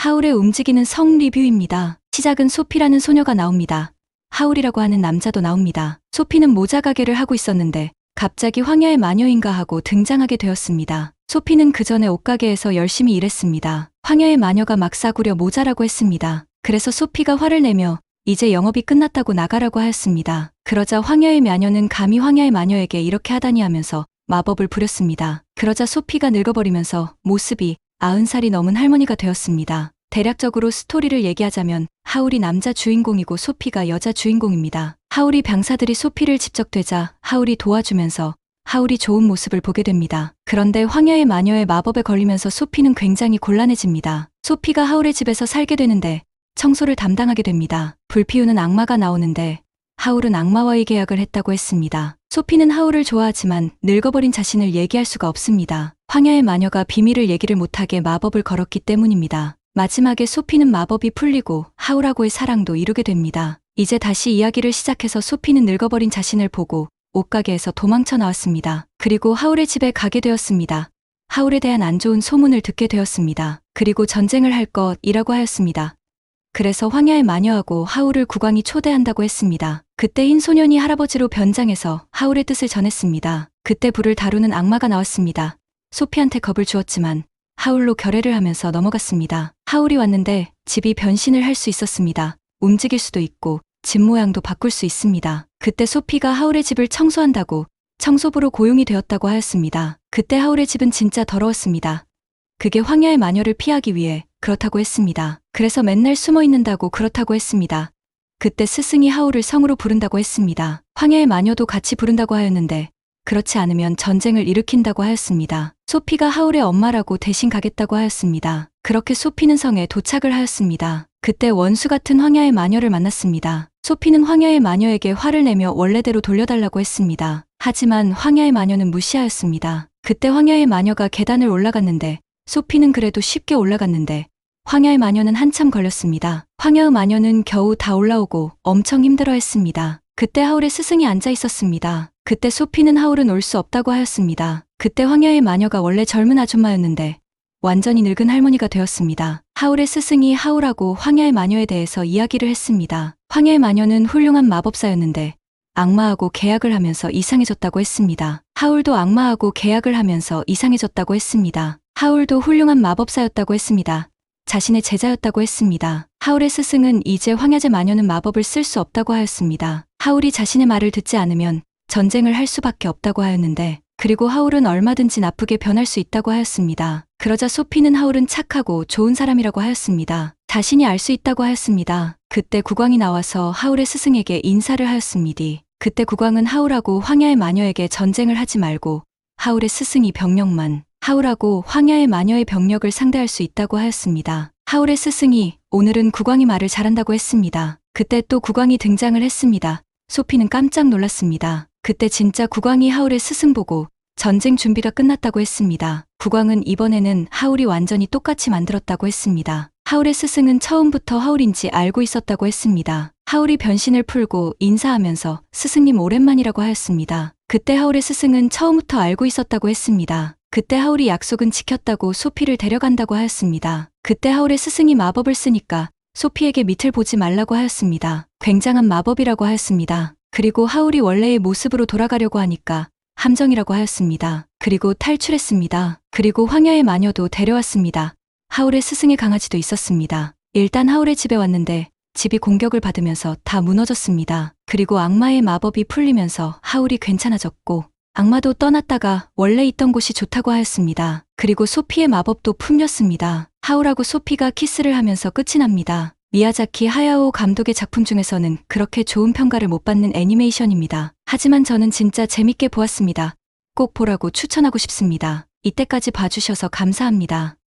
하울의 움직이는 성 리뷰입니다. 시작은 소피라는 소녀가 나옵니다. 하울이라고 하는 남자도 나옵니다. 소피는 모자 가게를 하고 있었는데 갑자기 황야의 마녀인가 하고 등장하게 되었습니다. 소피는 그 전에 옷가게에서 열심히 일했습니다. 황야의 마녀가 막 싸구려 모자라고 했습니다. 그래서 소피가 화를 내며 이제 영업이 끝났다고 나가라고 하였습니다. 그러자 황야의 마녀는 감히 황야의 마녀에게 이렇게 하다니 하면서 마법을 부렸습니다. 그러자 소피가 늙어버리면서 모습이 90살이 넘은 할머니가 되었습니다. 대략적으로 스토리를 얘기하자면 하울이 남자 주인공이고 소피가 여자 주인공입니다. 하울이 병사들이 소피를 집적되자 하울이 도와주면서 하울이 좋은 모습을 보게 됩니다. 그런데 황야의 마녀의 마법에 걸리면서 소피는 굉장히 곤란해집니다. 소피가 하울의 집에서 살게 되는데 청소를 담당하게 됩니다. 불 피우는 악마가 나오는데 하울은 악마와의 계약을 했다고 했습니다. 소피는 하울을 좋아하지만 늙어버린 자신을 얘기할 수가 없습니다. 황야의 마녀가 비밀을 얘기를 못하게 마법을 걸었기 때문입니다. 마지막에 소피는 마법이 풀리고 하울하고의 사랑도 이루게 됩니다. 이제 다시 이야기를 시작해서 소피는 늙어버린 자신을 보고 옷가게에서 도망쳐 나왔습니다. 그리고 하울의 집에 가게 되었습니다. 하울에 대한 안 좋은 소문을 듣게 되었습니다. 그리고 전쟁을 할 것이라고 하였습니다. 그래서 황야의 마녀하고 하울을 국왕이 초대한다고 했습니다. 그때 흰 소년이 할아버지로 변장해서 하울의 뜻을 전했습니다. 그때 불을 다루는 악마가 나왔습니다. 소피한테 겁을 주었지만 하울로 결례를 하면서 넘어갔습니다. 하울이 왔는데 집이 변신을 할 수 있었습니다. 움직일 수도 있고 집 모양도 바꿀 수 있습니다. 그때 소피가 하울의 집을 청소한다고 청소부로 고용이 되었다고 하였습니다. 그때 하울의 집은 진짜 더러웠습니다. 그게 황야의 마녀를 피하기 위해 그렇다고 했습니다. 그래서 맨날 숨어 있는다고 그렇다고 했습니다. 그때 스승이 하울을 성으로 부른다고 했습니다. 황야의 마녀도 같이 부른다고 하였는데 그렇지 않으면 전쟁을 일으킨다고 하였습니다. 소피가 하울의 엄마라고 대신 가겠다고 하였습니다. 그렇게 소피는 성에 도착을 하였습니다. 그때 원수 같은 황야의 마녀를 만났습니다. 소피는 황야의 마녀에게 화를 내며 원래대로 돌려달라고 했습니다. 하지만 황야의 마녀는 무시하였습니다. 그때 황야의 마녀가 계단을 올라갔는데 소피는 그래도 쉽게 올라갔는데 황야의 마녀는 한참 걸렸습니다. 황야의 마녀는 겨우 다 올라오고 엄청 힘들어했습니다. 그때 하울의 스승이 앉아 있었습니다. 그때 소피는 하울은 올 수 없다고 하였습니다. 그때 황야의 마녀가 원래 젊은 아줌마였는데 완전히 늙은 할머니가 되었습니다. 하울의 스승이 하울하고 황야의 마녀에 대해서 이야기를 했습니다. 황야의 마녀는 훌륭한 마법사였는데 악마하고 계약을 하면서 이상해졌다고 했습니다. 하울도 악마하고 계약을 하면서 이상해졌다고 했습니다. 하울도 훌륭한 마법사였다고 했습니다. 자신의 제자였다고 했습니다. 하울의 스승은 이제 황야제 마녀는 마법을 쓸 수 없다고 하였습니다. 하울이 자신의 말을 듣지 않으면 전쟁을 할 수밖에 없다고 하였는데 그리고 하울은 얼마든지 나쁘게 변할 수 있다고 하였습니다. 그러자 소피는 하울은 착하고 좋은 사람이라고 하였습니다. 자신이 알 수 있다고 하였습니다. 그때 국왕이 나와서 하울의 스승에게 인사를 하였습니다. 그때 국왕은 하울하고 황야의 마녀에게 전쟁을 하지 말고 하울의 스승이 병력만 하울하고 황야의 마녀의 병력을 상대할 수 있다고 하였습니다. 하울의 스승이 오늘은 국왕이 말을 잘한다고 했습니다. 그때 또 국왕이 등장을 했습니다. 소피는 깜짝 놀랐습니다. 그때 진짜 국왕이 하울의 스승 보고 전쟁 준비가 끝났다고 했습니다. 국왕은 이번에는 하울이 완전히 똑같이 만들었다고 했습니다. 하울의 스승은 처음부터 하울인지 알고 있었다고 했습니다. 하울이 변신을 풀고 인사하면서 스승님 오랜만이라고 하였습니다. 그때 하울의 스승은 처음부터 알고 있었다고 했습니다. 그때 하울이 약속은 지켰다고 소피를 데려간다고 하였습니다. 그때 하울의 스승이 마법을 쓰니까 소피에게 밑을 보지 말라고 하였습니다. 굉장한 마법이라고 하였습니다. 그리고 하울이 원래의 모습으로 돌아가려고 하니까 함정이라고 하였습니다. 그리고 탈출했습니다. 그리고 황야의 마녀도 데려왔습니다. 하울의 스승의 강아지도 있었습니다. 일단 하울의 집에 왔는데 집이 공격을 받으면서 다 무너졌습니다. 그리고 악마의 마법이 풀리면서 하울이 괜찮아졌고 악마도 떠났다가 원래 있던 곳이 좋다고 하였습니다. 그리고 소피의 마법도 풀렸습니다. 하울하고 소피가 키스를 하면서 끝이 납니다. 미야자키 하야오 감독의 작품 중에서는 그렇게 좋은 평가를 못 받는 애니메이션입니다. 하지만 저는 진짜 재밌게 보았습니다. 꼭 보라고 추천하고 싶습니다. 이때까지 봐주셔서 감사합니다.